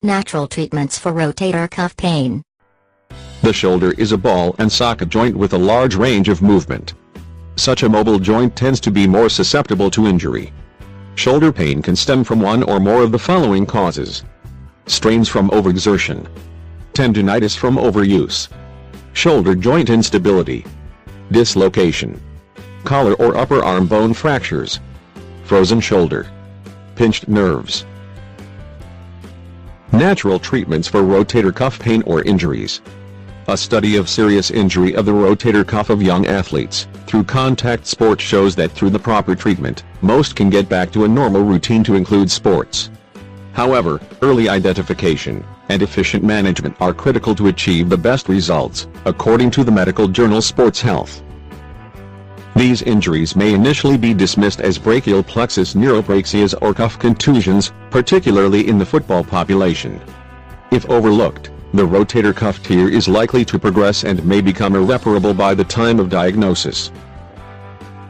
Natural treatments for rotator cuff pain. The shoulder is a ball and socket joint with a large range of movement. Such a mobile joint tends to be more susceptible to injury. Shoulder pain can stem from one or more of the following causes: strains from overexertion, tendinitis from overuse, shoulder joint instability, dislocation, collar or upper arm bone fractures, frozen shoulder, pinched nerves. Natural treatments for rotator cuff pain or injuries. A study of serious injury of the rotator cuff of young athletes through contact sport shows that through the proper treatment, most can get back to a normal routine to include sports. However, early identification and efficient management are critical to achieve the best results, according to the medical journal Sports Health. These injuries may initially be dismissed as brachial plexus neuropraxias or cuff contusions, particularly in the football population. If overlooked, the rotator cuff tear is likely to progress and may become irreparable by the time of diagnosis.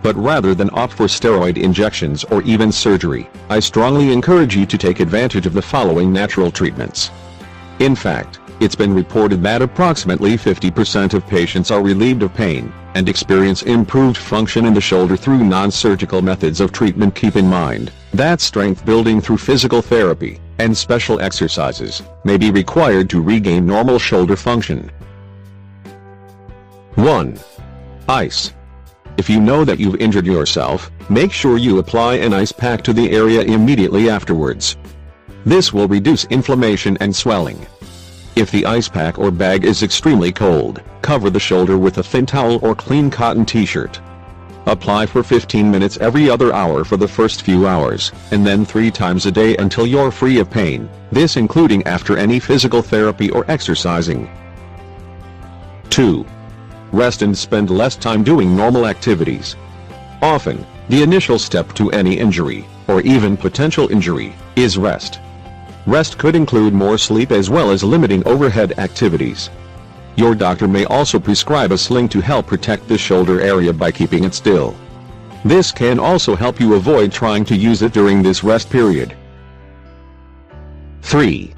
But rather than opt for steroid injections or even surgery, I strongly encourage you to take advantage of the following natural treatments. In fact, it's been reported that approximately 50% of patients are relieved of pain and experience improved function in the shoulder through non-surgical methods of treatment. Keep in mind that strength building through physical therapy and special exercises may be required to regain normal shoulder function. 1. Ice. If you know that you've injured yourself, make sure you apply an ice pack to the area immediately afterwards. This will reduce inflammation and swelling. If the ice pack or bag is extremely cold, cover the shoulder with a thin towel or clean cotton t-shirt. Apply for 15 minutes every other hour for the first few hours, and then 3 times a day until you're free of pain, this including after any physical therapy or exercising. 2. Rest and spend less time doing normal activities. Often, the initial step to any injury, or even potential injury, is rest. Rest could include more sleep as well as limiting overhead activities. Your doctor may also prescribe a sling to help protect the shoulder area by keeping it still. This can also help you avoid trying to use it during this rest period. 3.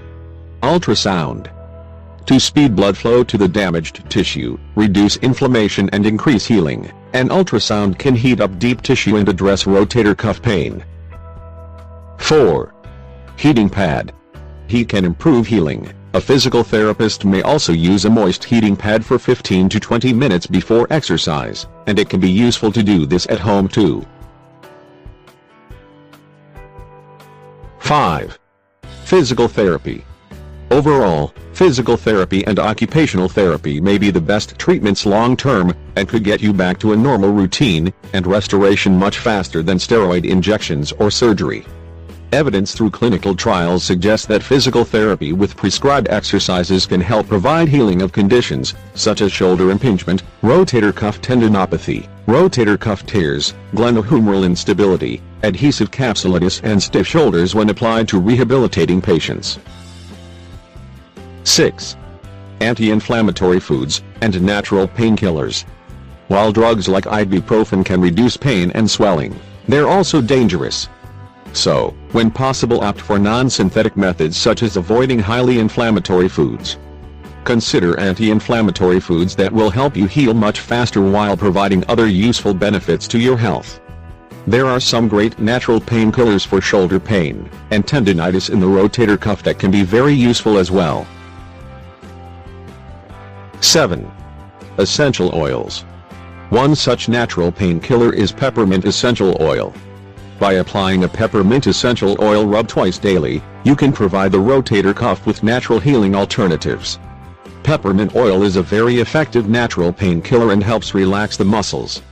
Ultrasound. To speed blood flow to the damaged tissue, reduce inflammation and increase healing, an ultrasound can heat up deep tissue and address rotator cuff pain. 4. Heating pad. Heat can improve healing. A physical therapist may also use a moist heating pad for 15 to 20 minutes before exercise, and it can be useful to do this at home too. 5. Physical therapy. Overall, physical therapy and occupational therapy may be the best treatments long-term, and could get you back to a normal routine and restoration much faster than steroid injections or surgery. Evidence through clinical trials suggests that physical therapy with prescribed exercises can help provide healing of conditions such as shoulder impingement, rotator cuff tendinopathy, rotator cuff tears, glenohumeral instability, adhesive capsulitis and stiff shoulders when applied to rehabilitating patients. 6. Anti-inflammatory foods and natural painkillers. While drugs like ibuprofen can reduce pain and swelling, they're also dangerous. So, when possible, opt for non-synthetic methods such as avoiding highly inflammatory foods. Consider anti-inflammatory foods that will help you heal much faster while providing other useful benefits to your health. There are some great natural painkillers for shoulder pain and tendinitis in the rotator cuff that can be very useful as well. 7. Essential oils. One such natural painkiller is peppermint essential oil. By applying a peppermint essential oil rub twice daily, you can provide the rotator cuff with natural healing alternatives. Peppermint oil is a very effective natural painkiller and helps relax the muscles.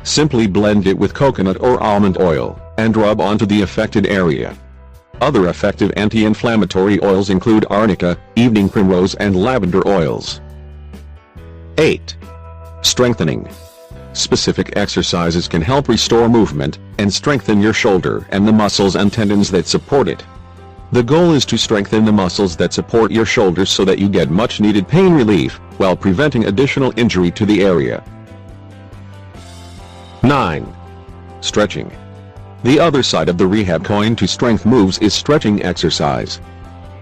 Simply blend it with coconut or almond oil, and rub onto the affected area. Other effective anti-inflammatory oils include arnica, evening primrose and lavender oils. 8. Strengthening. Specific exercises can help restore movement and strengthen your shoulder and the muscles and tendons that support it. The goal is to strengthen the muscles that support your shoulders so that you get much needed pain relief, while preventing additional injury to the area. 9. Stretching. The other side of the rehab coin to strength moves is stretching exercise.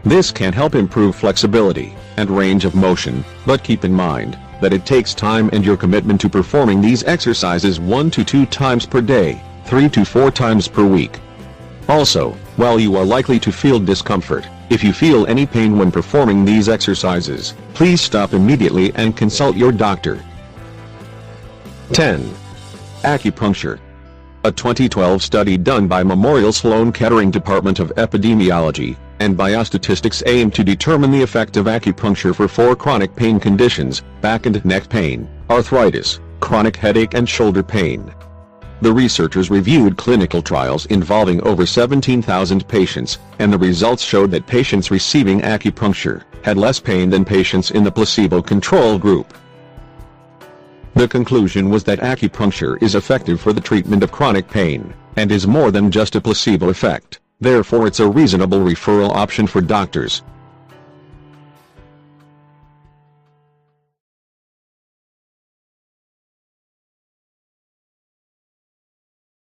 This can help improve flexibility and range of motion, but keep in mind that it takes time and your commitment to performing these exercises 1 to 2 times per day, 3 to 4 times per week. Also, while you are likely to feel discomfort, if you feel any pain when performing these exercises, please stop immediately and consult your doctor. 10. Acupuncture. A 2012 study done by Memorial Sloan Kettering Department of Epidemiology and Biostatistics aimed to determine the effect of acupuncture for 4 chronic pain conditions: back and neck pain, arthritis, chronic headache and shoulder pain. The researchers reviewed clinical trials involving over 17,000 patients, and the results showed that patients receiving acupuncture had less pain than patients in the placebo control group. The conclusion was that acupuncture is effective for the treatment of chronic pain, and is more than just a placebo effect. Therefore, it's a reasonable referral option for doctors